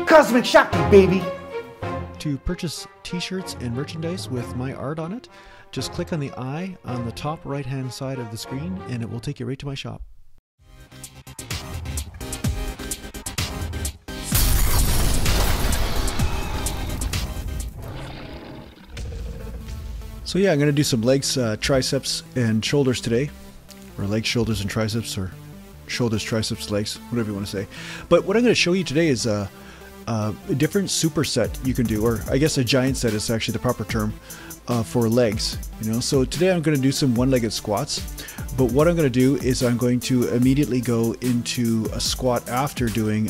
Cosmic Shakti, baby! To purchase t-shirts and merchandise with my art on it, just click on the eye on the top right hand side of the screen and it will take you right to my shop. So yeah, I'm going to do some legs, triceps, and shoulders today. Or legs, shoulders, and triceps, or shoulders, triceps, legs, whatever you want to say. But what I'm going to show you today is a different superset you can do, or I guess a giant set is actually the proper term for legs. You know, so today I'm going to do some one-legged squats. But what I'm going to do is I'm going to immediately go into a squat after doing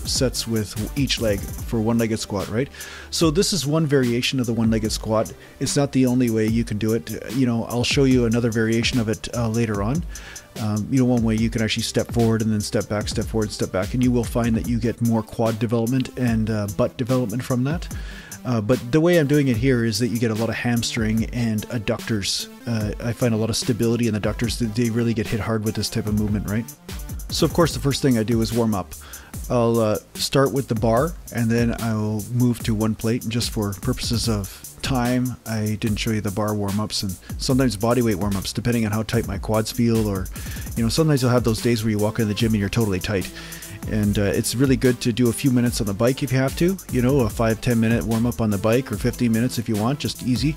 sets with each leg for one-legged squat, right? So this is one variation of the one-legged squat. It's not the only way you can do it. You know, I'll show you another variation of it later on. You know, one way you can actually step forward and then step back, step forward, step back, and you will find that you get more quad development and butt development from that. But the way I'm doing it here is that you get a lot of hamstring and adductors. I find a lot of stability in the adductors. They really get hit hard with this type of movement, right? So of course the first thing I do is warm up. I'll start with the bar and then I'll move to one plate, and just for purposes of time I didn't show you the bar warm-ups and sometimes body weight warm-ups depending on how tight my quads feel, or you know, sometimes you'll have those days where you walk in the gym and you're totally tight. And it's really good to do a few minutes on the bike if you have to, you know, a 5-10 minute warm up on the bike, or 15 minutes if you want, just easy.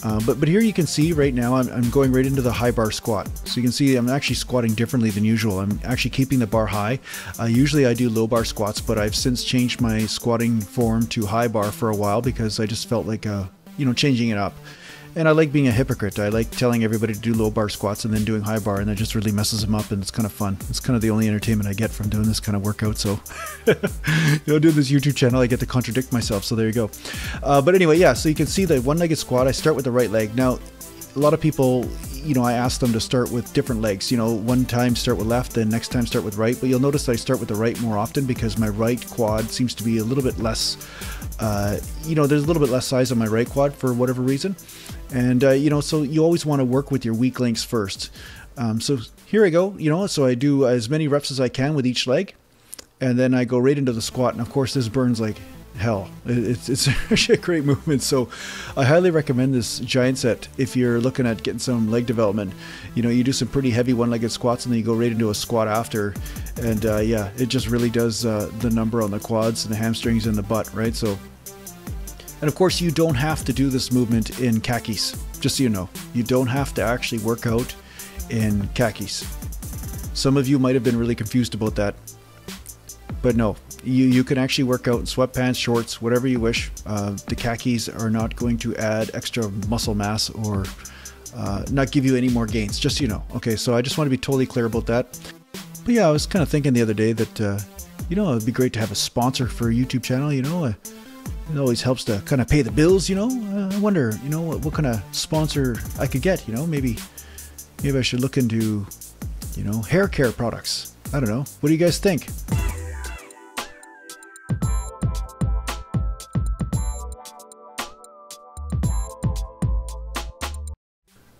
But here you can see right now I'm going right into the high bar squat. So you can see I'm actually squatting differently than usual. I'm actually keeping the bar high. Usually I do low bar squats, but I've since changed my squatting form to high bar for a while because I just felt like, you know, changing it up. And I like being a hypocrite. I like telling everybody to do low bar squats and then doing high bar, and that just really messes them up, and it's kind of fun. It's kind of the only entertainment I get from doing this kind of workout. So, you know, doing this YouTube channel, I get to contradict myself. So there you go. But anyway, yeah, so you can see the one-legged squat. I start with the right leg. Now, a lot of people, you know, I ask them to start with different legs. You know, one time start with left, then next time start with right. But you'll notice that I start with the right more often because my right quad seems to be a little bit less, you know, there's a little bit less size on my right quad for whatever reason. And, you know, so you always want to work with your weak links first. So here I go, you know, so I do as many reps as I can with each leg. And then I go right into the squat. And of course, this burns like hell. It's actually a great movement. So I highly recommend this giant set if you're looking at getting some leg development. You know, you do some pretty heavy one-legged squats and then you go right into a squat after. And yeah, it just really does the number on the quads and the hamstrings and the butt, right? So. And of course, you don't have to do this movement in khakis, just so you know. You don't have to actually work out in khakis. Some of you might have been really confused about that. But no, you can actually work out in sweatpants, shorts, whatever you wish. The khakis are not going to add extra muscle mass or not give you any more gains, just so you know. Okay, so I just want to be totally clear about that. But yeah, I was kind of thinking the other day that, you know, it'd be great to have a sponsor for a YouTube channel, you know. It always helps to kind of pay the bills, you know. I wonder, you know, what kind of sponsor I could get, you know. Maybe I should look into, you know, hair care products. I don't know. What do you guys think?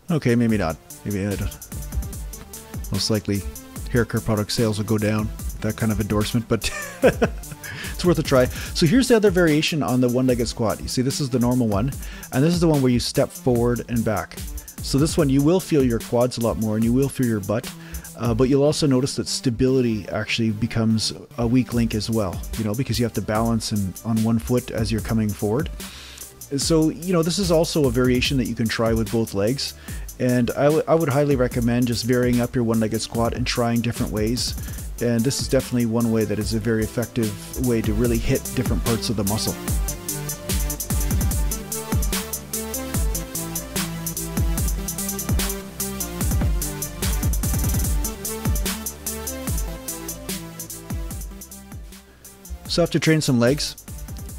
Okay, maybe not. Maybe I don't. Most likely hair care product sales will go down. That kind of endorsement, but it's worth a try. So here's the other variation on the one-legged squat. You see, this is the normal one, and this is the one where you step forward and back. So this one, you will feel your quads a lot more and you will feel your butt, but you'll also notice that stability actually becomes a weak link as well, you know, because you have to balance on one foot as you're coming forward. So, you know, this is also a variation that you can try with both legs. And I would highly recommend just varying up your one-legged squat and trying different ways. And this is definitely one way that is a very effective way to really hit different parts of the muscle. So after training some legs,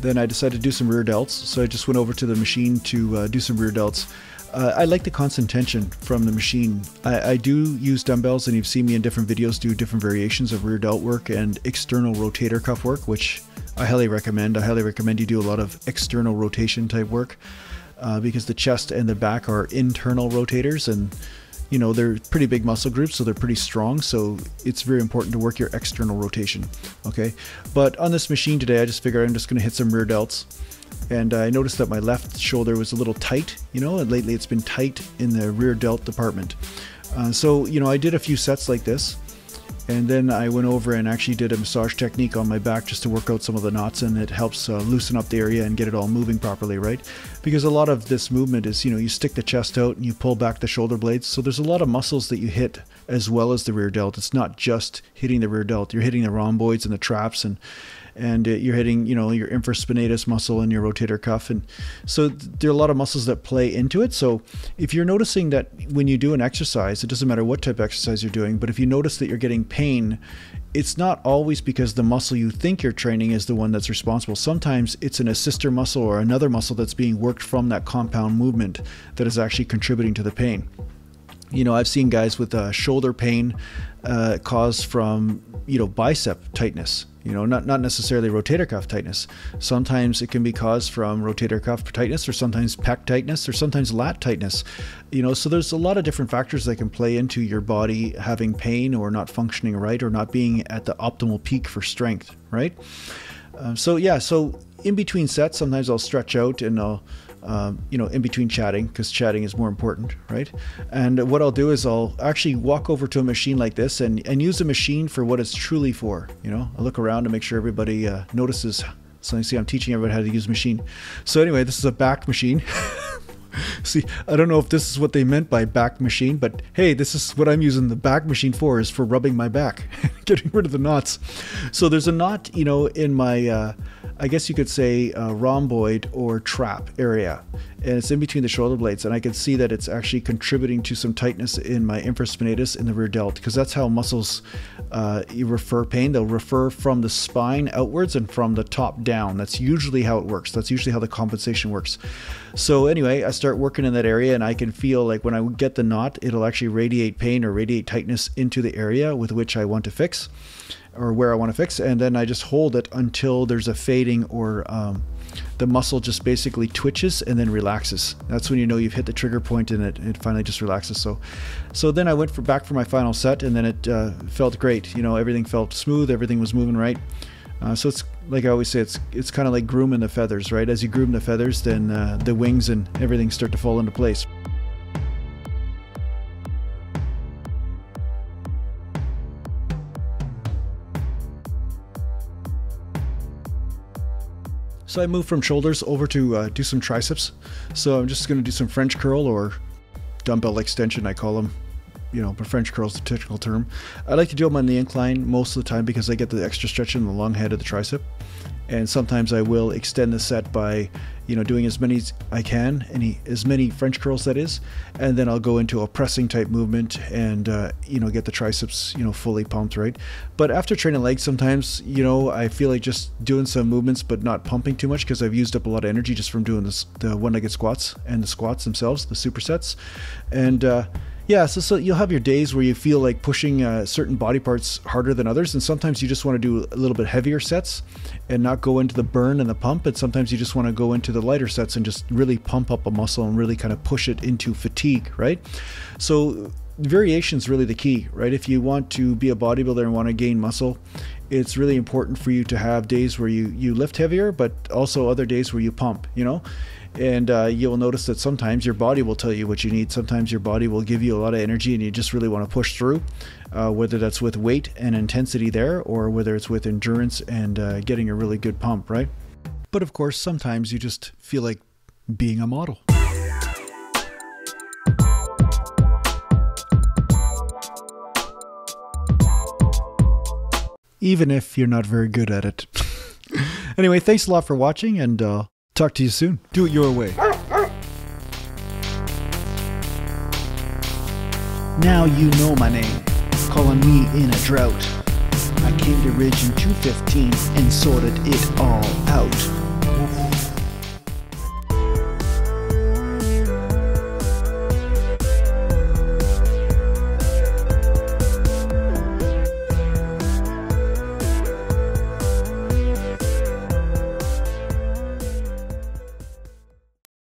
then I decided to do some rear delts. So I just went over to the machine to do some rear delts. I like the constant tension from the machine. I do use dumbbells, and you've seen me in different videos do different variations of rear delt work and external rotator cuff work, which I highly recommend. I highly recommend you do a lot of external rotation type work because the chest and the back are internal rotators, and you know, they're pretty big muscle groups, so they're pretty strong. So it's very important to work your external rotation. Okay. But on this machine today, I just figured I'm just going to hit some rear delts. And I noticed that my left shoulder was a little tight, you know, and lately it's been tight in the rear delt department. So, you know, I did a few sets like this. And then I went over and actually did a massage technique on my back just to work out some of the knots, and it helps loosen up the area and get it all moving properly, right? Because a lot of this movement is, you know, you stick the chest out and you pull back the shoulder blades. So there's a lot of muscles that you hit as well as the rear delt. It's not just hitting the rear delt. You're hitting the rhomboids and the traps, and you're hitting, you know, your infraspinatus muscle and your rotator cuff. And so there are a lot of muscles that play into it. So if you're noticing that when you do an exercise, it doesn't matter what type of exercise you're doing, but if you notice that you're getting pain, it's not always because the muscle you think you're training is the one that's responsible. Sometimes it's an assister muscle or another muscle that's being worked from that compound movement that is actually contributing to the pain. You know, I've seen guys with shoulder pain caused from, you know, bicep tightness. You know, not necessarily rotator cuff tightness. Sometimes it can be caused from rotator cuff tightness, or sometimes pec tightness, or sometimes lat tightness. You know, so there's a lot of different factors that can play into your body having pain or not functioning right, or not being at the optimal peak for strength, right? So yeah, so in between sets, sometimes I'll stretch out and I'll, you know, in between chatting, because chatting is more important, right? And what I'll do is I'll actually walk over to a machine like this and use the machine for what it's truly for. You know, I look around to make sure everybody notices. So you see, I'm teaching everybody how to use a machine. So anyway, this is a back machine. See, I don't know if this is what they meant by back machine, but hey, this is what I'm using the back machine for, is for rubbing my back, getting rid of the knots. So there's a knot, you know, in my, I guess you could say rhomboid or trap area, and it's in between the shoulder blades, and I can see that it's actually contributing to some tightness in my infraspinatus in the rear delt, because that's how muscles you refer pain. They'll refer from the spine outwards and from the top down. That's usually how it works. That's usually how the compensation works. So anyway, I start working in that area, and I can feel like when I get the knot, it'll actually radiate pain or radiate tightness into the area with which I want to fix, or where I want to fix. And then I just hold it until there's a fading, or the muscle just basically twitches and then relaxes. That's when you know you've hit the trigger point, and it finally just relaxes. So then I went back for my final set, and then it felt great. You know, everything felt smooth, everything was moving right. So it's like I always say, it's kind of like grooming the feathers, right? As you groom the feathers, then the wings and everything start to fall into place. So I moved from shoulders over to do some triceps. So I'm just going to do some French curl, or dumbbell extension, I call them. You know, but French curl is the technical term. I like to do them on the incline most of the time because I get the extra stretch in the long head of the tricep. And sometimes I will extend the set by, you know, doing as many as I can, as many French curls that is, and then I'll go into a pressing type movement and, you know, get the triceps, you know, fully pumped, right? But after training legs, sometimes, you know, I feel like just doing some movements but not pumping too much, because I've used up a lot of energy just from doing the one-legged squats and the squats themselves, the supersets. And yeah, so you'll have your days where you feel like pushing certain body parts harder than others, and sometimes you just want to do a little bit heavier sets and not go into the burn and the pump, and sometimes you just want to go into the lighter sets and just really pump up a muscle and really kind of push it into fatigue, right? So variation is really the key, right? If you want to be a bodybuilder and want to gain muscle, it's really important for you to have days where you lift heavier, but also other days where you pump, you know? And you'll notice that sometimes your body will tell you what you need. Sometimes your body will give you a lot of energy and you just really want to push through, whether that's with weight and intensity there, or whether it's with endurance and getting a really good pump, right? But of course, sometimes you just feel like being a model. Even if you're not very good at it. Anyway, thanks a lot for watching, and talk to you soon. Do it your way. Now you know my name. Calling me in a drought. I came to Ridge in 215 and sorted it all out.